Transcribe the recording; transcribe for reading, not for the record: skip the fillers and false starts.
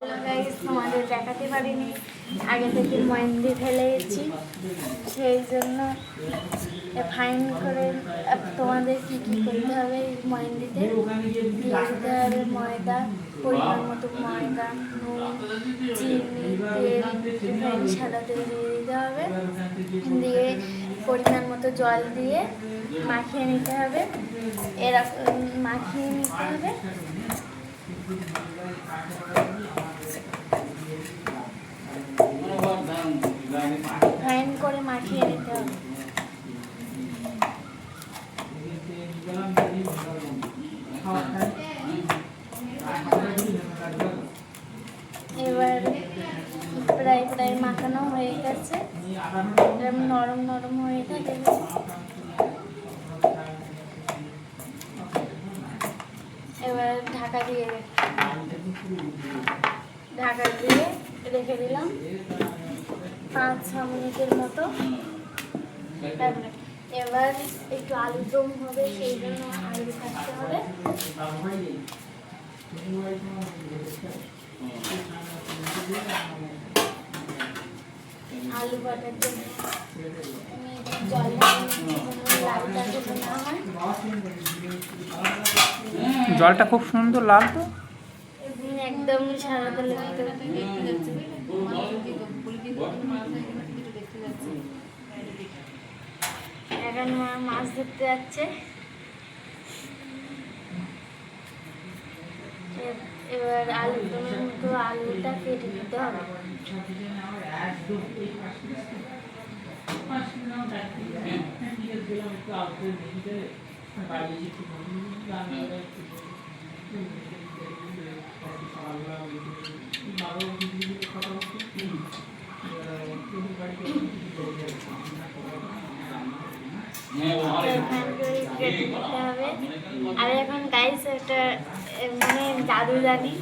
তোমাদের দেখাতে পারিনি, আগে থেকে মেহেন্দি ফেলে গেছি, সেই জন্য ফাইন করে তোমাদের কী কী করতে হবে। মেহেন্দিতে দিয়ে দিতে হবে ময়দা, পরিমাণ মতো ময়দা, নুন, চিনি, তেল, রিফাইন সাদা তেল দিয়ে দিতে হবে, দিয়ে পরিমাণ মতো জল দিয়ে মাখিয়ে নিতে হবে। এরকম মাখিয়ে নিতে হবে। ফাইন করে মাখিয়ে নিতে হবে। এবার প্রায় প্রায় মাখানো হয়ে গেছে, নরম নরম হয়ে থাকে। এবার ঢাকা দিয়ে রেখে দিলাম 5-6 মিনিটের মতো। তারপরে এবার একটু আলুর দম হবে, সেই জন্য আলু কাটতে হবে। আলু কাটার জন্য জলটা খুব সুন্দর লাল, তো একদম সাদা তেলে এখন মাছ ধরতে যাচ্ছে। এবার আলুর মতো আলুটা কেটে দিতে হবে। আর এখন গাইস একটা মানে জাদু জানি।